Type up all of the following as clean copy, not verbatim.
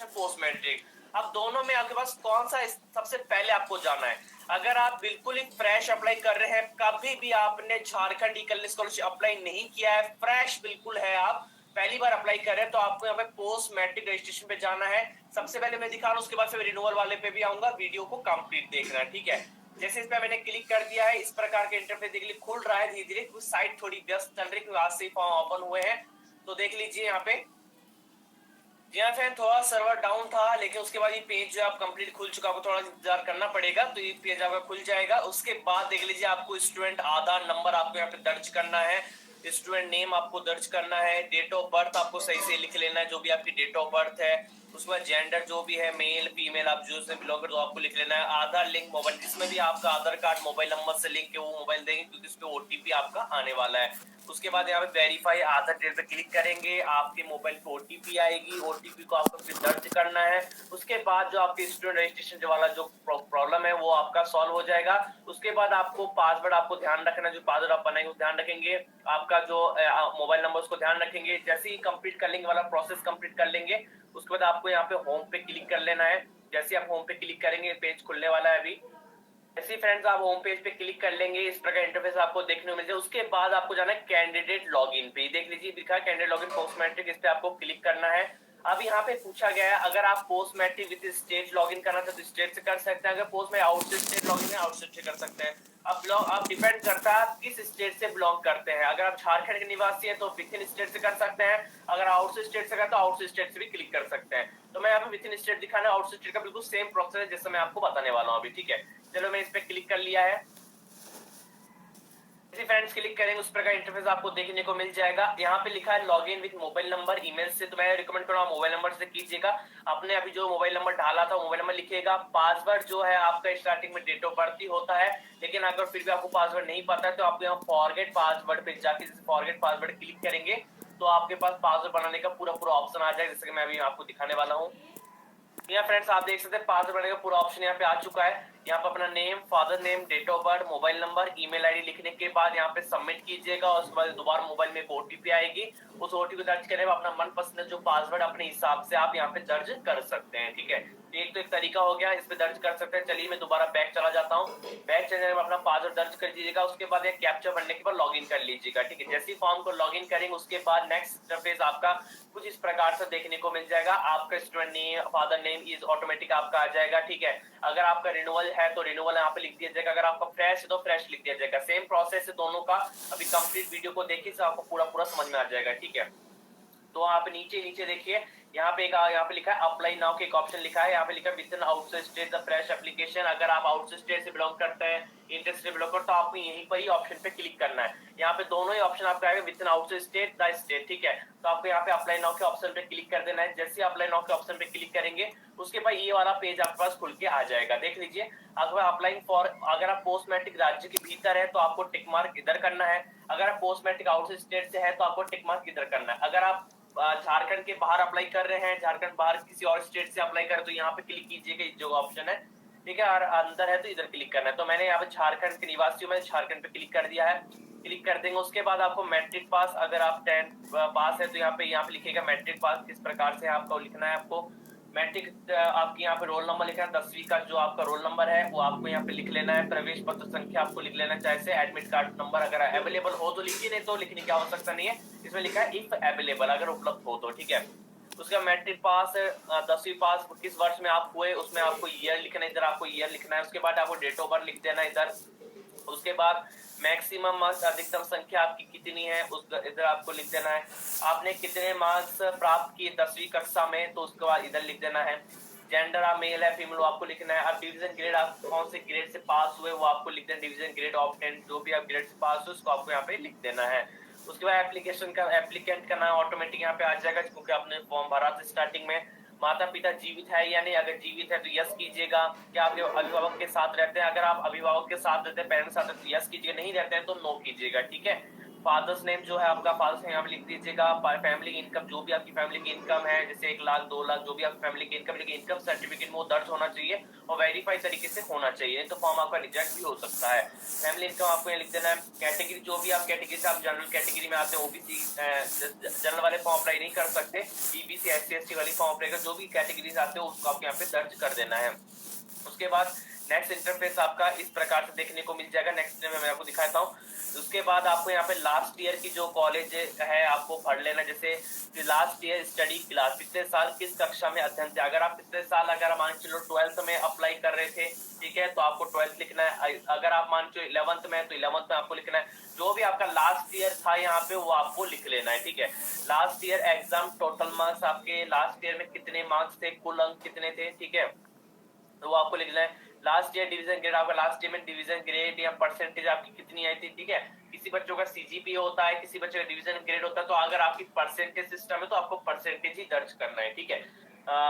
Registration, post matric. अब दोनों में आपके पास कौन सा सबसे पहले आपको जाना है? अगर आप बिल्कुल ही फ्रेश अप्लाई कर रहे हैं, कभी भी आपने झारखंड ई कल्याण स्कॉलरशिप अप्लाई नहीं किया है, फ्रेश बिल्कुल है, आप पहली बार अप्लाई कर रहे हैं, तो आपको यहाँ पे पोस्ट मैट्रिक रजिस्ट्रेशन पे जाना है। सबसे पहले मैं दिखा रहा हूँ, उसके बाद फिर रिन्यूअल वाले पे भी आऊंगा। वीडियो को कंप्लीट देखना है, ठीक है। जैसे इस पे मैंने क्लिक कर दिया है, इस प्रकार के इंटरफेस देखिए खुल रहा है धीरे धीरे। कुछ साइट थोड़ी व्यस्त चल रही है, आज से फॉर्म ओपन हुए हैं, तो देख लीजिए यहाँ पे। जी हाँ फ्रेंड, थोड़ा सर्वर डाउन था, लेकिन उसके बाद ये पेज जो आप कंप्लीट खुल चुका, आपको थोड़ा इंतजार करना पड़ेगा, तो ये पेज आपका खुल जाएगा। उसके बाद देख लीजिए, आपको स्टूडेंट आधार नंबर आपको यहाँ पे दर्ज करना है, स्टूडेंट नेम आपको दर्ज करना है, डेट ऑफ बर्थ आपको सही से लिख लेना है, जो भी आपकी डेट ऑफ बर्थ है। उसके बाद जेंडर जो भी है, मेल फीमेल आप जो से बिलोंग करते हो आपको लिख लेना है। आधार लिंक मोबाइल, इसमें भी आपका आधार कार्ड मोबाइल नंबर से लिंक के वो मोबाइल देंगे, क्योंकि उस पर ओटीपी आपका आने वाला है। उसके बाद यहाँ पे वेरीफाई आधार डिटेल पे क्लिक करेंगे, आपके मोबाइल पे ओटीपी आएगी, ओटीपी को आपको फिर दर्ज करना है। उसके बाद जो आपके स्टूडेंट रजिस्ट्रेशन वाला जो प्रॉब्लम है वो आपका सॉल्व हो जाएगा। उसके बाद आपको पासवर्ड आपको ध्यान रखना है, जो पासवर्ड आप बनाएंगे ध्यान रखेंगे, आपका जो मोबाइल नंबर उसको ध्यान रखेंगे। जैसे ही कंप्लीट कर लेंगे, वाला प्रोसेस कंप्लीट कर लेंगे, उसके बाद आपको यहाँ पे होम पे क्लिक कर लेना है। जैसे आप होम पे क्लिक करेंगे, पेज खुलने वाला है अभी। ऐसे फ्रेंड्स आप होम पेज पे क्लिक कर लेंगे, इस प्रकार इंटरफेस आपको देखने को मिल जाए। उसके बाद आपको जाना है कैंडिडेट लॉगिन पे, देख लीजिए दिखा है कैंडिडेट लॉगिन पोस्ट मैट्रिक, इस पे आपको क्लिक करना है। अब यहाँ पे पूछा गया है, अगर आप post matric with state login करना चाहते तो स्टेट से कर सकते हैं, अगर पोस्ट में आउट से स्टेट लॉगिन है आउट से कर सकते हैं। अब डिपेंड करता है आप किस स्टेट से बिलोंग करते हैं। अगर आप झारखंड के निवासी हैं तो विद इन स्टेट से कर सकते हैं, अगर आउट से स्टेट से करते तो आउट से स्टेट से भी क्लिक कर सकते हैं। तो मैं यहाँ पे विद इन स्टेट दिखाना, आउट से स्टेट का बिल्कुल सेम प्रोसेस है जैसे मैं आपको बताने वाला हूँ अभी, ठीक है। चलो मैं इस पे क्लिक कर लिया है। जैसे फ्रेंड्स क्लिक करेंगे, उस प्रकार इंटरफेस आपको देखने को मिल जाएगा। यहाँ पे लिखा है login with mobile number email से, तो मैं रिकमेंड करूंगा मोबाइल नंबर से कीजिएगा। आपने अभी जो मोबाइल नंबर डाला था मोबाइल नंबर लिखिएगा। पासवर्ड जो है आपका स्टार्टिंग में डेट ऑफ बर्थ ही होता है, लेकिन अगर फिर भी आपको पासवर्ड नहीं पता है तो आप यहाँ फॉरगेट पासवर्ड पे जाके जैसे फॉरगेट पासवर्ड क्लिक करेंगे तो आपके पास पासवर्ड बनाने का पूरा पूरा ऑप्शन आ जाएगा, जैसे कि मैं अभी आपको दिखाने वाला हूँ। यहाँ फ्रेंड्स आप देख सकते हैं पासवर्ड बनाने का पूरा ऑप्शन यहाँ पे आ चुका है। यहाँ पे अपना name, father name, date of birth, mobile number, email ID लिखने के बाद यहाँ पे सबमिट कीजिएगा, और उसके बाद दोबारा मोबाइल में एक ओटीपी आएगी। उस ओटीपी दर्ज करने में अपना मनपसंद जो पासवर्ड अपने हिसाब से आप यहाँ पे दर्ज कर सकते हैं, ठीक है। एक तो एक तरीका हो गया, इस पे दर्ज कर सकते हैं। चलिए मैं दोबारा बैक चला जाता हूँ। बैक चलने में अपना पासवर्ड दर्ज कर दीजिएगा, उसके बाद एक कैप्चा भरने के बाद लॉगिन कर लीजिएगा, ठीक है। जैसे ही फॉर्म को लॉगिन करेंगे उसके बाद नेक्स्ट इंटरफेस आपका कुछ इस प्रकार से देखने को मिल जाएगा। आपका student name, father name is automatic आपका आ जाएगा, ठीक है। अगर आपका रिन्यूअल है तो रिन्यूअल यहाँ पे लिख दिया जाएगा, अगर आपका फ्रेश है तो फ्रेश लिख दिया जाएगा। सेम प्रोसेस है दोनों का, अभी कंप्लीट वीडियो को देखिए तो आपको पूरा पूरा समझ में आ जाएगा, ठीक है। तो आप नीचे नीचे देखिए, यहाँ पे यहाँ पे लिखा है अप्लाई नाउ के एक ऑप्शन लिखा है, यहाँ पे लिखा है with in out state the fresh application. अगर आप आउट स्टेट से बिलोंग करते हैं, इंटर से बिलोंग करते तो आपको यहीं पर ही ऑप्शन पे क्लिक करना है। यहाँ पे दोनों ही ऑप्शन आपका आएगा, with in out state the state, ठीक है। तो आपको यहाँ पे अप्लाई नाउ के ऑप्शन पे क्लिक कर देना है। जैसे अप्लाई नाउ के ऑप्शन पे क्लिक करेंगे उसके बाद ये वाला पेज आपके पास खुल के आ जाएगा, देख लीजिए। अगर अप्लाइंग फॉर, अगर आप पोस्ट मैट्रिक राज्य के भीतर है तो आपको टिक मार्क इधर करना है, अगर आप पोस्ट मैट्रिक आउट स्टेट से है तो आपको टिक मार्क इधर करना है। अगर आप झारखंड के बाहर अप्लाई कर रहे हैं, झारखंड बाहर किसी और स्टेट से अप्लाई कर, तो यहाँ पे क्लिक कीजिएगा, जो ऑप्शन है, ठीक है। और अंदर है तो इधर क्लिक करना है। तो मैंने यहाँ पे झारखंड के निवासी हूँ, मैंने झारखंड पे क्लिक कर दिया है। क्लिक कर देंगे उसके बाद आपको मैट्रिक पास, अगर आप 10th पास है तो यहाँ पे लिखेगा मैट्रिक पास, किस प्रकार से आपको लिखना है। आपको मैट्रिक आपकी यहाँ पे रोल नंबर लिखना है, 10वीं का जो आपका रोल नंबर है वो आपको यहाँ पे लिख लेना है। प्रवेश पत्र संख्या आपको लिख लेना चाहिए से, एडमिट कार्ड नंबर अगर अवेलेबल हो तो लिखिए, नहीं तो लिखने की आवश्यकता नहीं है। इसमें लिखा है इफ अवेलेबल, अगर उपलब्ध हो तो, ठीक है। उसका मैट्रिक पास, 10वीं पास किस वर्ष में आप हुए उसमें आपको ईयर लिखना है, इधर आपको ईयर लिखना है। उसके बाद आपको डेट ऑफ बर्थ लिख देना है इधर। उसके बाद मैक्सिमम मार्क्स, अधिकतम संख्या आपकी कितनी है उस इधर आपको लिख देना है। आपने कितने मार्क्स प्राप्त किए 10वीं कक्षा में तो उसके बाद इधर लिख देना है। जेंडर आप मेल है फीमेल आपको लिखना है। अब डिवीजन ग्रेड आप कौन से ग्रेड से पास हुए वो आपको लिख देना, डिवीजन ग्रेड ऑफ 10 जो भी आप ग्रेड से पास हुए उसको आपको यहाँ पे लिख देना है। उसके बाद एप्लीकेशन का, एप्लीकेंट का नाम ऑटोमेटिक यहाँ पे आ जाएगा क्योंकि आपने फॉर्म भरा था स्टार्टिंग में। माता पिता जीवित है या नहीं, अगर जीवित है तो यस कीजिएगा। क्या आपके अभिभावक के साथ रहते हैं, अगर आप अभिभावक के साथ रहते हैं, पेरेंट्स के साथ, तो यस कीजिएगा, नहीं रहते हैं तो नो कीजिएगा, ठीक है। फादर्स नेम जो है आपका फादर्स नेम यहाँ पे लिख दीजिएगा। फैमिली इनकम जो भी आपकी फैमिली की इनकम है, जैसे 1 लाख 2 लाख जो भी आपकी फैमिली की इनकम, लेकिन इनकम सर्टिफिकेट में वो दर्ज होना चाहिए और वेरीफाई तरीके से होना चाहिए, नहीं तो फॉर्म आपका रिजेक्ट भी हो सकता है। फैमिली इनकम आपको यहाँ लिख देना है। कैटेगरी जो भी आप कैटेगरी से, आप जनरल कैटेगरी में आते हैं, ओबीसी जनरल वाले फॉर्म अप्लाई नहीं कर सकते, ईबीसी एससी एसटी वाली फॉर्म अप्लाई कर, जो भी कैटेगरी आते हो उसको आपको यहाँ पे दर्ज कर देना है। उसके बाद नेक्स्ट इंटरफेस आपका इस प्रकार से देखने को मिल जाएगा। नेक्स्ट में मैं आपको दिखाता हूँ। उसके बाद आपको यहाँ पे लास्ट ईयर की जो कॉलेज है आपको पढ़ लेना, जैसे लास्ट ईयर स्टडी क्लास, पिछले साल किस कक्षा में अध्ययन थे। अगर आप पिछले साल अगर मान चलो 12th में अप्लाई कर रहे थे, ठीक है, तो आपको 12th लिखना है। अगर आप मान चलो 11th में, तो 11th में आपको लिखना है। जो भी आपका लास्ट ईयर था यहाँ पे वो आपको लिख लेना है, ठीक है। Last year exam total marks आपके लास्ट ईयर में कितने मार्क्स थे, कुल अंक कितने थे, ठीक है, तो वो आपको लिखना है। लास्ट ईयर डिवीजन ग्रेड, आपका लास्ट ईयर में डिवीजन ग्रेड या परसेंटेज आपकी कितनी आई थी, ठीक है। किसी बच्चों का सीजीपीए होता है, किसी बच्चे का डिवीजन ग्रेड होता है, तो अगर आपकी परसेंटेज सिस्टम है तो आपको परसेंटेज ही दर्ज करना है, ठीक है।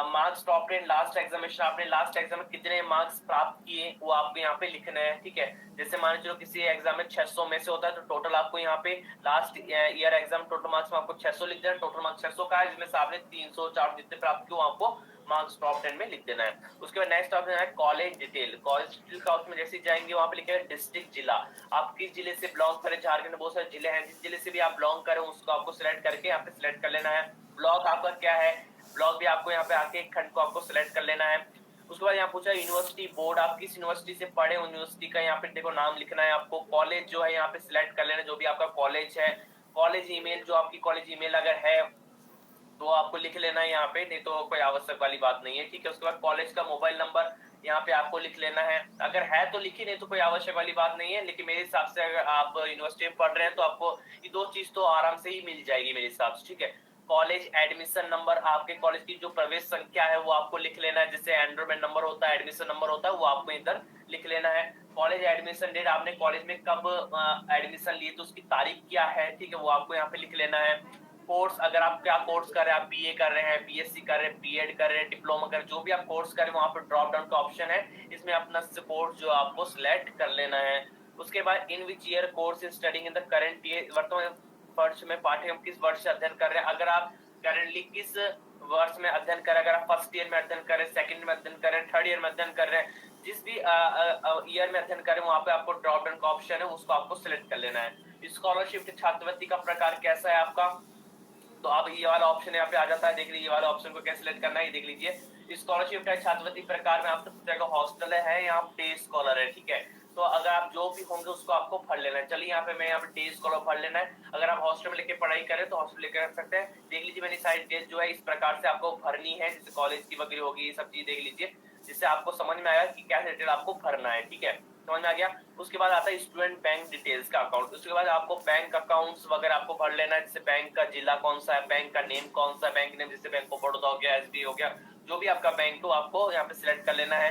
Marks top in last examination, आपने लास्ट एग्जाम में कितने मार्क्स प्राप्त किए वो आपको यहाँ पे लिखना है, ठीक है। जैसे मान चलो किसी एग्जाम में 600 में से होता है, तो टोटल आपको यहाँ पे last year exam total marks में आपको 600 लिख देना। टोटल मार्क्स 600 का है, जिसमें से आपने 300 4 जितने प्राप्त किए आपको मार्क्स टॉप 10 में लिख देना है। उसके बाद नेक्स्ट ऑप्शन है कॉलेज डिटेल। कॉलेज डिटेल का उसमें जैसे जाएंगे वहां पे लिखेगा डिस्ट्रिक्ट, जिला, आप किस जिले से बिलोंग करें। झारखंड में बहुत सारे जिले हैं, जिस जिले से भी आप बिलोंग करें उसको आपको सिलेक्ट करके यहाँ पे सिलेक्ट कर लेना है। ब्लॉक आपका क्या है, ब्लॉक भी आपको यहाँ पे आके एक खंड को आपको सिलेक्ट कर लेना है। उसके बाद यहाँ पूछा यूनिवर्सिटी बोर्ड, आप किस यूनिवर्सिटी से पढ़े, यूनिवर्सिटी का यहाँ पे देखो नाम लिखना है आपको। कॉलेज जो है यहाँ पे सिलेक्ट कर लेना, जो भी आपका कॉलेज है। कॉलेज ईमेल, जो आपकी कॉलेज ईमेल अगर है तो आपको लिख लेना है यहाँ पे, नहीं तो कोई आवश्यक वाली बात नहीं है, ठीक है। उसके बाद कॉलेज का मोबाइल नंबर यहाँ पे आपको लिख लेना है, अगर है तो लिखी, नहीं तो कोई आवश्यक वाली बात नहीं है। लेकिन मेरे हिसाब से अगर आप यूनिवर्सिटी में पढ़ रहे हैं तो आपको ये दो चीज तो आराम से ही मिल जाएगी मेरे हिसाब से, ठीक है। कॉलेज एडमिशन नंबर, आपके कॉलेज की जो प्रवेश संख्या है वो आपको लिख लेना है, जैसे एनरोलमेंट नंबर होता है, एडमिशन नंबर होता है, वो आपको इधर लिख लेना है। कॉलेज एडमिशन डेट, आपने कॉलेज में कब एडमिशन लिए तो उसकी तारीख क्या है, ठीक है, वो आपको यहाँ पे लिख लेना है। कोर्स, अगर आप क्या कोर्स कर रहे हैं, आप बीए कर रहे हैं, बीएससी कर रहे हैं, बीएड कर रहे हैं, डिप्लोमा कर रहे हैं, जो भी आप कोर्स कर रहे हैं वहां पर ड्रॉप डाउन का ऑप्शन है, इसमें अपना कोर्स जो आपको सिलेक्ट कर लेना है। उसके बाद in which year course is studying in the current year, वर्तमान वर्ष में पाठ्यक्रम किस वर्ष से अध्ययन कर रहे हैं। अगर आप करंटली किस वर्ष में अध्ययन कर रहे हैं, अगर आप फर्स्ट ईयर में अध्ययन कर रहे हैं, सेकंड में अध्ययन कर रहे हैं, थर्ड ईयर में अध्ययन कर रहे हैं, जिस भी ईयर में अध्ययन कर रहे हैं वहां पे आपको ड्रॉप डाउन का ऑप्शन है, उसको आपको सिलेक्ट कर लेना है। स्कॉलरशिप छात्रवृत्ति का प्रकार कैसा है आपका, तो आप ये वाला ऑप्शन यहाँ पे आ जाता है, देख लीजिए ये वाला ऑप्शन को कैसे सिलेक्ट करना है, ये देख लीजिए। स्कॉलरशिप टाइप छात्रवृत्ति प्रकार में आप तो हॉस्टल है या डे स्कॉलर है, ठीक है। तो अगर आप जो भी होंगे उसको आपको भर लेना है। चलिए यहाँ पे मैं यहाँ पे डे स्कॉलर भर लेना है। अगर आप हॉस्टल में लेके पढ़ाई करें तो हॉस्टल लेके रख सकते हैं। देख लीजिए मैंने सारी डेट जो है इस प्रकार से आपको भरनी है, जैसे कॉलेज की वगैरह होगी, ये सब चीज देख लीजिए, जिससे आपको समझ में आएगा कि क्या डिटेल आपको भरना है, ठीक है, समझ में आ गया। उसके बाद आता है स्टूडेंट बैंक डिटेल्स का अकाउंट। उसके बाद आपको बैंक अकाउंट्स वगैरह आपको भर लेना है, जैसे बैंक का जिला कौन सा है, बैंक का नेम कौन सा है, बैंक नेम जैसे बैंक ऑफ बड़ौदा हो गया, एसबीआई हो गया, जो भी आपका बैंक हो आपको यहाँ पे सिलेक्ट कर लेना है।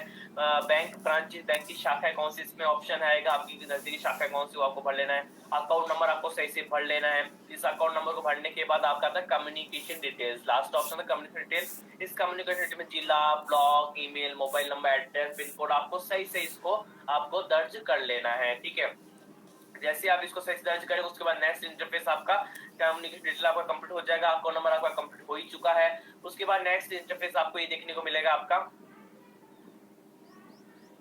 बैंक ब्रांच, बैंक की शाखा कौन सी, इसमें ऑप्शन आएगा आपकी नजदीकी शाखा कौन सी, वो आपको भर लेना है। अकाउंट नंबर आपको सही से भर लेना है। इस अकाउंट नंबर को भरने के बाद आपका आता है कम्युनिकेशन डिटेल्स, लास्ट ऑप्शन है कम्युनिकेशन डिटेल्स। इस कम्युनिकेशन डिटेल में जिला, block, email, mobile number, address, pin code आपको सही से इसको आपको दर्ज कर लेना है, ठीक है। जैसे आप इसको सही से दर्ज करें उसके बाद नेक्स्ट इंटरफेस आपका कम्युनिकेशन डिटेल आपका कंप्लीट हो जाएगा, अकाउंट नंबर आपका कंप्लीट हो ही चुका है। उसके बाद नेक्स्ट इंटरफेस आपको ये देखने को मिलेगा, आपका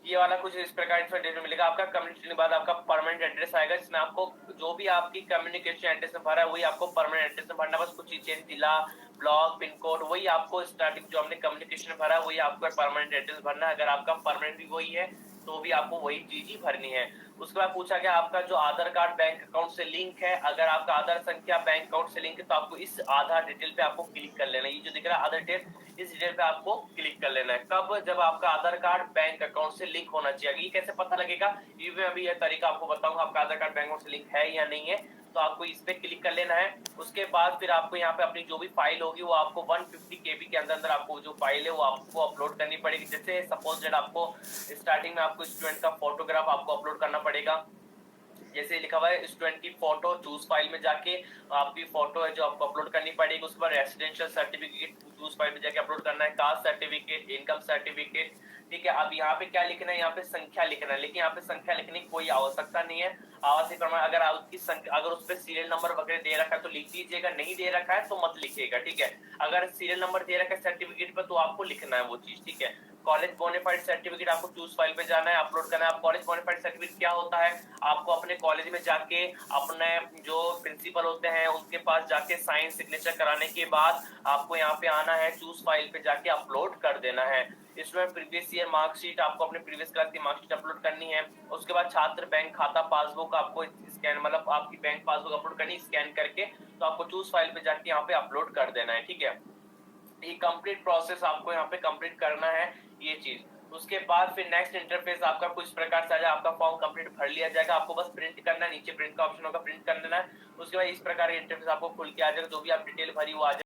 ये वाला कुछ इस प्रकार इंफॉर्मेशन मिलेगा। आपका कम्युनिकेशन के बाद आपका परमानेंट एड्रेस आएगा, जिसमें आपको जो भी आपकी कम्युनिकेशन एड्रेस में भरा है वही आपको परमानेंट एड्रेस में भरना, बस कुछ चीजें जिला, ब्लॉक, पिन कोड वही आपको स्टार्टिंग जो हमने कम्युनिकेशन भरा है वही आपको परमानेंट एड्रेस भरना है। अगर आपका परमानेंट भी वही है तो भी आपको वही चीज ही भरनी है। उसके बाद पूछा गया आपका जो आधार कार्ड बैंक अकाउंट से लिंक है, अगर आपका आधार संख्या बैंक अकाउंट से लिंक है तो आपको इस आधार डिटेल पे आपको क्लिक कर लेना है। ये जो दिख रहा है आधार डिटेल, इस डिटेल पे आपको क्लिक कर लेना है। कब, जब आपका आधार कार्ड बैंक अकाउंट से लिंक होना चाहिए। ये कैसे पता लगेगा, ये मैं अभी यह तरीका आपको बताऊंगा। आपका आधार कार्ड बैंक अकाउंट से लिंक है या नहीं है, तो आपको इस पे क्लिक कर लेना है। उसके बाद फिर आपको यहाँ पे अपनी जो भी फाइल होगी वो आपको 150 केबी के अंदर अंदर आपको जो फाइल है वो आपको अपलोड करनी पड़ेगी। जैसे सपोज दैट आपको स्टार्टिंग में आपको स्टूडेंट का फोटोग्राफ आपको अपलोड करना पड़ेगा, जैसे लिखा हुआ है स्टूडेंट की फोटो चूज फाइल में जाके आपकी फोटो है जो आपको अपलोड करनी पड़ेगी। उसके बाद रेसिडेंशियल सर्टिफिकेट चूज फाइल में जाके अपलोड करना है, कास्ट सर्टिफिकेट, इनकम सर्टिफिकेट। ठीक है, अब यहाँ पे क्या लिखना है, यहाँ पे संख्या लिखना है, लेकिन यहाँ पे संख्या लिखने की कोई आवश्यकता नहीं है। आवासीय प्रमाण अगर आपकी संख्या, अगर उस पर सीरियल नंबर वगैरह दे रखा है तो लिख दीजिएगा, नहीं दे रखा है तो मत लिखिएगा। ठीक है, अगर सीरियल नंबर दे रखा है सर्टिफिकेट पर तो आपको लिखना है वो चीज। ठीक है, कॉलेज बोनाफाइड सर्टिफिकेट आपको चूज फाइल पे जाना है, अपलोड करना है। आप कॉलेज बोनाफाइड सर्टिफिकेट क्या होता है, आपको अपने कॉलेज में जाके अपने जो प्रिंसिपल होते हैं उनके पास जाके साइन सिग्नेचर कराने के बाद आपको यहाँ पे आना है, चूज फाइल पे जाके अपलोड कर देना है। इसमें प्रीवियस ईयर मार्कशीट, आपको अपने प्रीवियस क्लास की मार्कशीट अपलोड करनी है। उसके बाद छात्र बैंक खाता पासबुक आपको स्कैन, मतलब आपकी बैंक पासबुक अपलोड करनी स्कैन करके, तो आपको चूज फाइल पे जाके यहाँ पे अपलोड कर देना है। ठीक है, ये कंप्लीट प्रोसेस आपको यहाँ पे कंप्लीट करना है ये चीज। उसके बाद फिर नेक्स्ट इंटरफेस आपका कुछ प्रकार से आ जाएगा, आपका फॉर्म कंप्लीट भर लिया जाएगा, आपको बस प्रिंट करना है, नीचे प्रिंट का ऑप्शन होगा, प्रिंट कर देना है। उसके बाद इस प्रकार इंटरफेस आपको खुल के आ जाएगा, जो भी आप डिटेल भरी वो आ जाएगा।